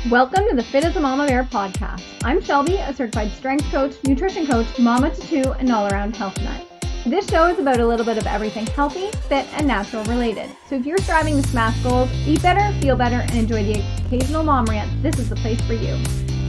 Welcome to the Fit as a Mama Bear podcast. I'm Shelby, a certified strength coach, nutrition coach, mama to two, and all-around health nut. This show is about a little bit of everything healthy, fit, and natural related. So if you're striving to smash goals, eat better, feel better, and enjoy the occasional mom rant, this is the place for you.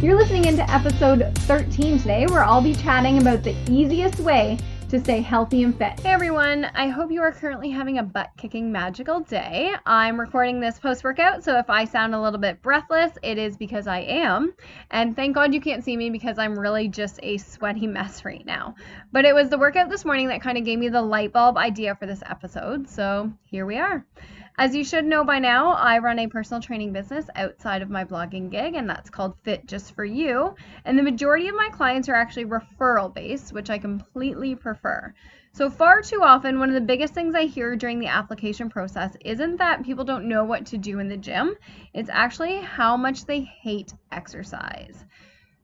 You're listening into episode 13 today, where I'll be chatting about the easiest way to stay healthy and fit. Hey everyone, I hope you are currently having a butt-kicking magical day. I'm recording this post-workout, so if I sound a little bit breathless, it is because I am. And thank God you can't see me because I'm really just a sweaty mess right now. But it was the workout this morning that kind of gave me the light bulb idea for this episode, so here we are. As you should know by now, I run a personal training business outside of my blogging gig, and that's called Fit Just For You. And the majority of my clients are actually referral-based, which I completely prefer. So far too often, one of the biggest things I hear during the application process isn't that people don't know what to do in the gym. It's actually how much they hate exercise.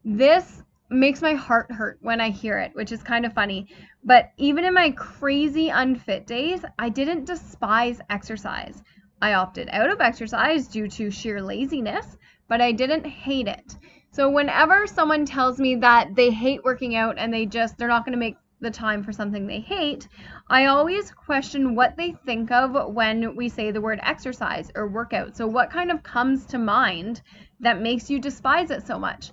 This makes my heart hurt when I hear it, which is kind of funny. But even in my crazy unfit days, I didn't despise exercise. I opted out of exercise due to sheer laziness, but I didn't hate it. So whenever someone tells me that they hate working out and they're not going to make the time for something they hate, I always question what they think of when we say the word exercise or workout. So what kind of comes to mind that makes you despise it so much?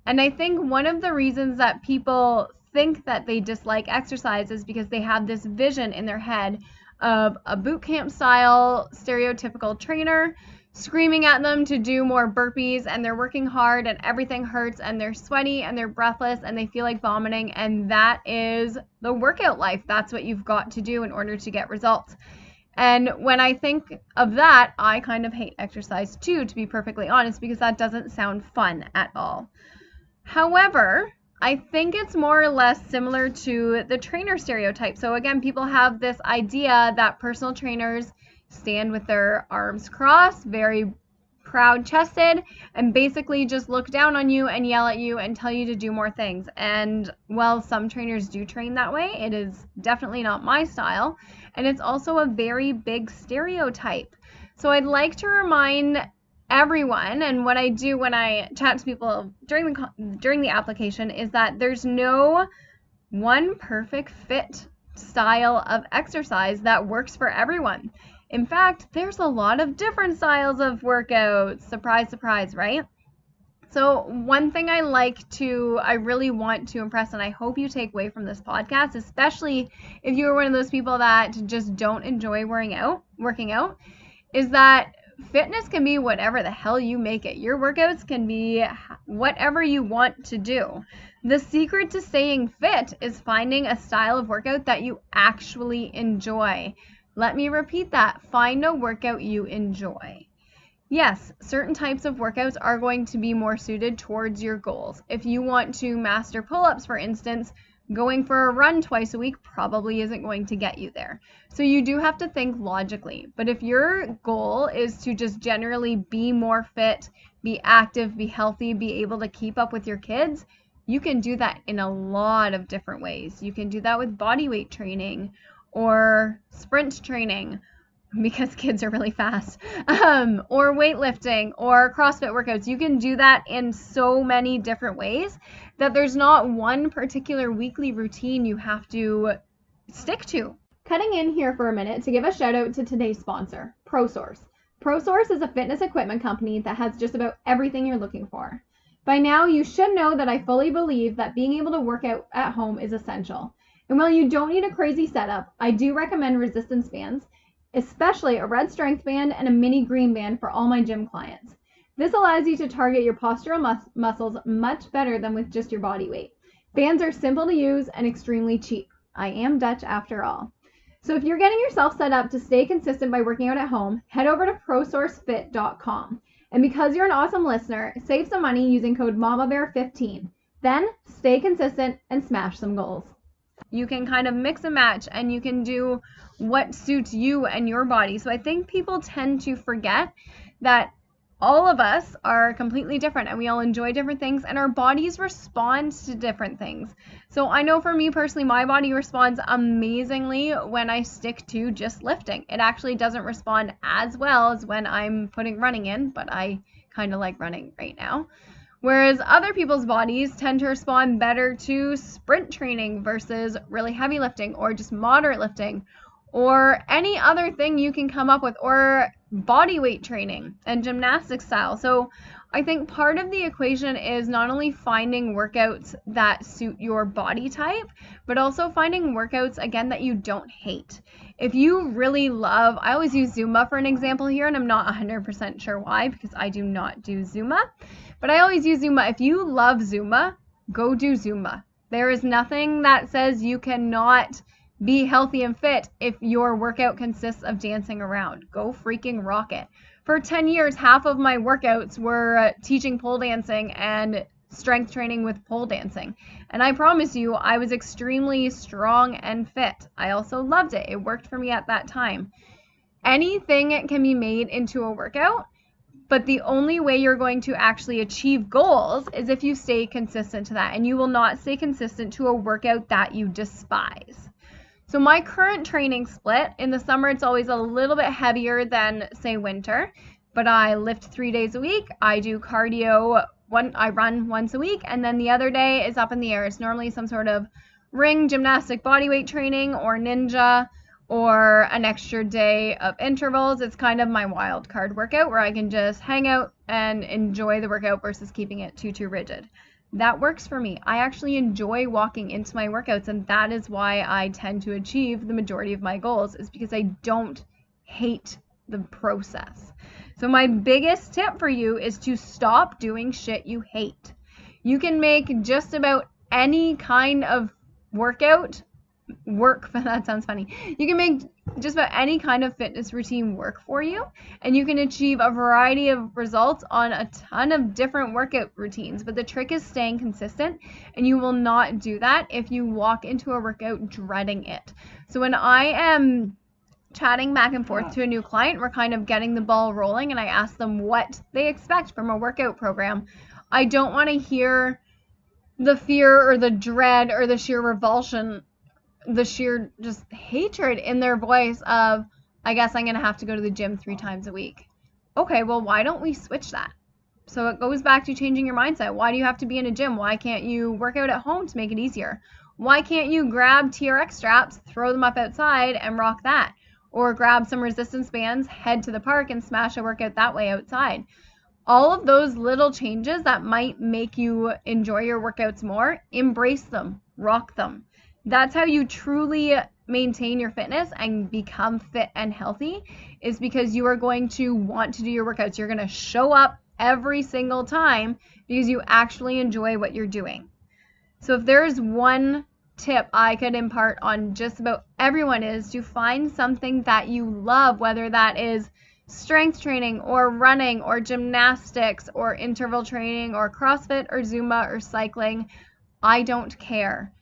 And I think one of the reasons that people think that they dislike exercise is because they have this vision in their head of a boot camp style stereotypical trainer screaming at them to do more burpees, and they're working hard and everything hurts and they're sweaty and they're breathless and they feel like vomiting, and that is the workout life. That's what you've got to do in order to get results. And when I think of that, I kind of hate exercise too, to be perfectly honest, because that doesn't sound fun at all. However, I think it's more or less similar to the trainer stereotype. So again, people have this idea that personal trainers stand with their arms crossed, very proud-chested, and basically just look down on you and yell at you and tell you to do more things. And while some trainers do train that way, it is definitely not my style. And it's also a very big stereotype. So I'd like to remind everyone, and what I do when I chat to people during the application, is that there's no one perfect fit style of exercise that works for everyone. In fact, there's a lot of different styles of workouts. Surprise, surprise, right? So one thing I really want to impress, and I hope you take away from this podcast, especially if you are one of those people that just don't enjoy working out, is that fitness can be whatever the hell you make it. Your workouts can be whatever you want to do. The secret to staying fit is finding a style of workout that you actually enjoy. Let me repeat that. Find a workout you enjoy. Yes, certain types of workouts are going to be more suited towards your goals. If you want to master pull-ups, for instance, going for a run twice a week probably isn't going to get you there. So you do have to think logically. But if your goal is to just generally be more fit, be active, be healthy, be able to keep up with your kids, you can do that in a lot of different ways. You can do that with body weight training or sprint training, because kids are really fast, or weightlifting or CrossFit workouts. You can do that in so many different ways that there's not one particular weekly routine you have to stick to. Cutting in here for a minute to give a shout out to today's sponsor, ProSource. ProSource is a fitness equipment company that has just about everything you're looking for. By now, you should know that I fully believe that being able to work out at home is essential. And while you don't need a crazy setup, I do recommend resistance bands, especially a red strength band and a mini green band for all my gym clients. This allows you to target your postural muscles much better than with just your body weight. Bands are simple to use and extremely cheap. I am Dutch after all. So if you're getting yourself set up to stay consistent by working out at home, head over to ProSourceFit.com. And because you're an awesome listener, save some money using code MAMABEAR15. Then stay consistent and smash some goals. You can kind of mix and match, and you can do what suits you and your body. So I think people tend to forget that all of us are completely different and we all enjoy different things and our bodies respond to different things. So I know for me personally, my body responds amazingly when I stick to just lifting. It actually doesn't respond as well as when I'm putting running in, but I kind of like running right now. Whereas other people's bodies tend to respond better to sprint training versus really heavy lifting or just moderate lifting or any other thing you can come up with, or body weight training and gymnastic style. So I think part of the equation is not only finding workouts that suit your body type, but also finding workouts, again, that you don't hate. If you really love, I always use Zumba for an example here, and I'm not 100% sure why, because I do not do Zumba, but I always use Zumba. If you love Zumba, go do Zumba. There is nothing that says you cannot be healthy and fit if your workout consists of dancing around. Go freaking rock it. For 10 years, half of my workouts were teaching pole dancing and strength training with pole dancing. And I promise you, I was extremely strong and fit. I also loved it. It worked for me at that time. Anything can be made into a workout, but the only way you're going to actually achieve goals is if you stay consistent to that. And you will not stay consistent to a workout that you despise. So my current training split, in the summer it's always a little bit heavier than, say, winter, but I lift 3 days a week. I do cardio, I run once a week, and then the other day is up in the air. It's normally some sort of ring gymnastic bodyweight training or ninja or an extra day of intervals. It's kind of my wild card workout where I can just hang out and enjoy the workout versus keeping it too rigid. That works for me. I actually enjoy walking into my workouts, and that is why I tend to achieve the majority of my goals, is because I don't hate the process. So my biggest tip for you is to stop doing shit you hate. You can make just about any kind of workout work. That sounds funny. You can make just about any kind of fitness routine work for you, and you can achieve a variety of results on a ton of different workout routines. But the trick is staying consistent, and you will not do that if you walk into a workout dreading it. So when I am chatting back and forth to a new client, we're kind of getting the ball rolling, and I ask them what they expect from a workout program. I don't want to hear the fear or the dread or the sheer revulsion, the sheer just hatred in their voice of, I guess I'm going to have to go to the gym 3 times a week. Okay, well, why don't we switch that? So it goes back to changing your mindset. Why do you have to be in a gym? Why can't you work out at home to make it easier? Why can't you grab TRX straps, throw them up outside, and rock that? Or grab some resistance bands, head to the park, and smash a workout that way outside. All of those little changes that might make you enjoy your workouts more, embrace them, rock them. That's how you truly maintain your fitness and become fit and healthy, is because you are going to want to do your workouts. You're going to show up every single time because you actually enjoy what you're doing. So if there's one tip I could impart on just about everyone, is to find something that you love, whether that is strength training or running or gymnastics or interval training or CrossFit or Zumba or cycling. I don't care.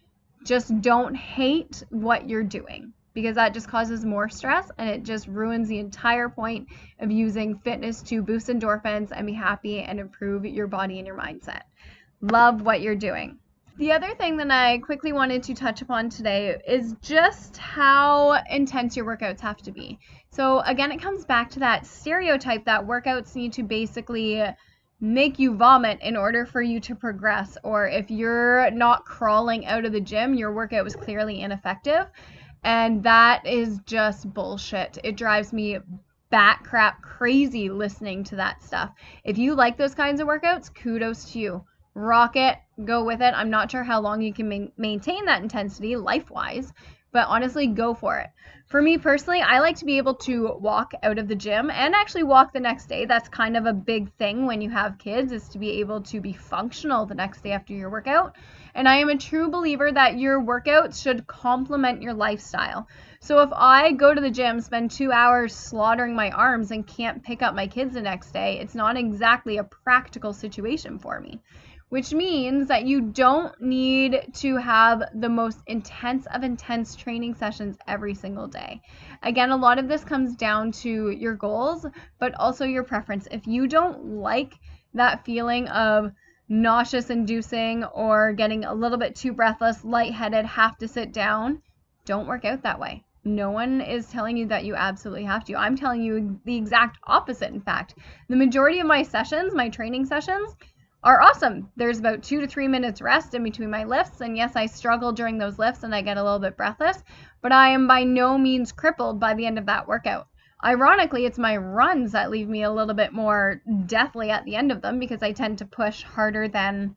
Just don't hate what you're doing, because that just causes more stress and it just ruins the entire point of using fitness to boost endorphins and be happy and improve your body and your mindset. Love what you're doing. The other thing that I quickly wanted to touch upon today is just how intense your workouts have to be. So again, it comes back to that stereotype that workouts need to basically make you vomit in order for you to progress, or if you're not crawling out of the gym, your workout was clearly ineffective. And that is just bullshit. It drives me bat crap crazy listening to that stuff. If you like those kinds of workouts, kudos to you. Rock it, go with it. I'm not sure how long you can maintain that intensity life-wise, but honestly, go for it. For me personally, I like to be able to walk out of the gym and actually walk the next day. That's kind of a big thing when you have kids, is to be able to be functional the next day after your workout. And I am a true believer that your workouts should complement your lifestyle. So if I go to the gym, spend 2 hours slaughtering my arms and can't pick up my kids the next day, it's not exactly a practical situation for me. which means that you don't need to have the most intense of intense training sessions every single day. Again, a lot of this comes down to your goals, but also your preference. If you don't like that feeling of nauseous inducing or getting a little bit too breathless, lightheaded, have to sit down, don't work out that way. No one is telling you that you absolutely have to. I'm telling you the exact opposite. In fact, the majority of my sessions, my training sessions, are awesome. There's about 2 to 3 minutes rest in between my lifts. And yes, I struggle during those lifts and I get a little bit breathless, but I am by no means crippled by the end of that workout. Ironically, it's my runs that leave me a little bit more deathly at the end of them because I tend to push harder than,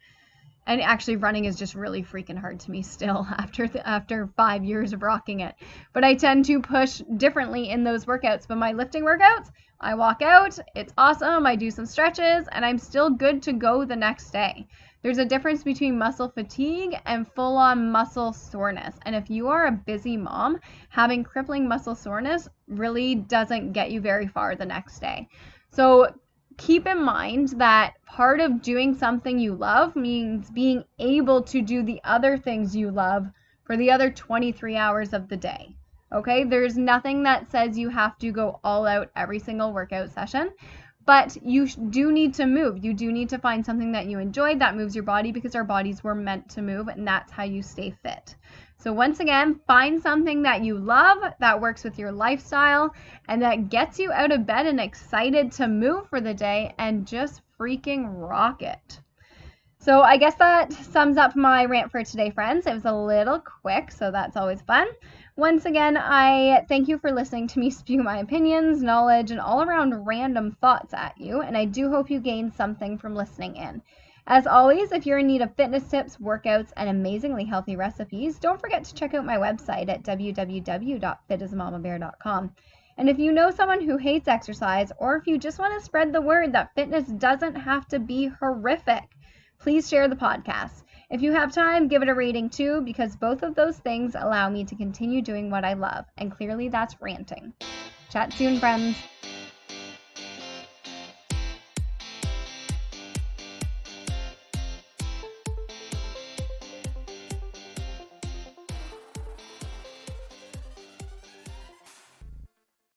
and actually running is just really freaking hard to me still after 5 years of rocking it. But I tend to push differently in those workouts. But my lifting workouts, I walk out, it's awesome, I do some stretches, and I'm still good to go the next day. There's a difference between muscle fatigue and full-on muscle soreness. And if you are a busy mom, having crippling muscle soreness really doesn't get you very far the next day. So keep in mind that part of doing something you love means being able to do the other things you love for the other 23 hours of the day. Okay, there's nothing that says you have to go all out every single workout session, but you do need to move. You do need to find something that you enjoy that moves your body because our bodies were meant to move, and that's how you stay fit. So once again, find something that you love, that works with your lifestyle, and that gets you out of bed and excited to move for the day, and just freaking rock it. So I guess that sums up my rant for today, friends. It was a little quick, so that's always fun. Once again, I thank you for listening to me spew my opinions, knowledge, and all around random thoughts at you, and I do hope you gained something from listening in. As always, if you're in need of fitness tips, workouts, and amazingly healthy recipes, don't forget to check out my website at www.fitasmamabear.com. And if you know someone who hates exercise, or if you just want to spread the word that fitness doesn't have to be horrific, please share the podcast. If you have time, give it a rating too, because both of those things allow me to continue doing what I love. And clearly that's ranting. Chat soon, friends.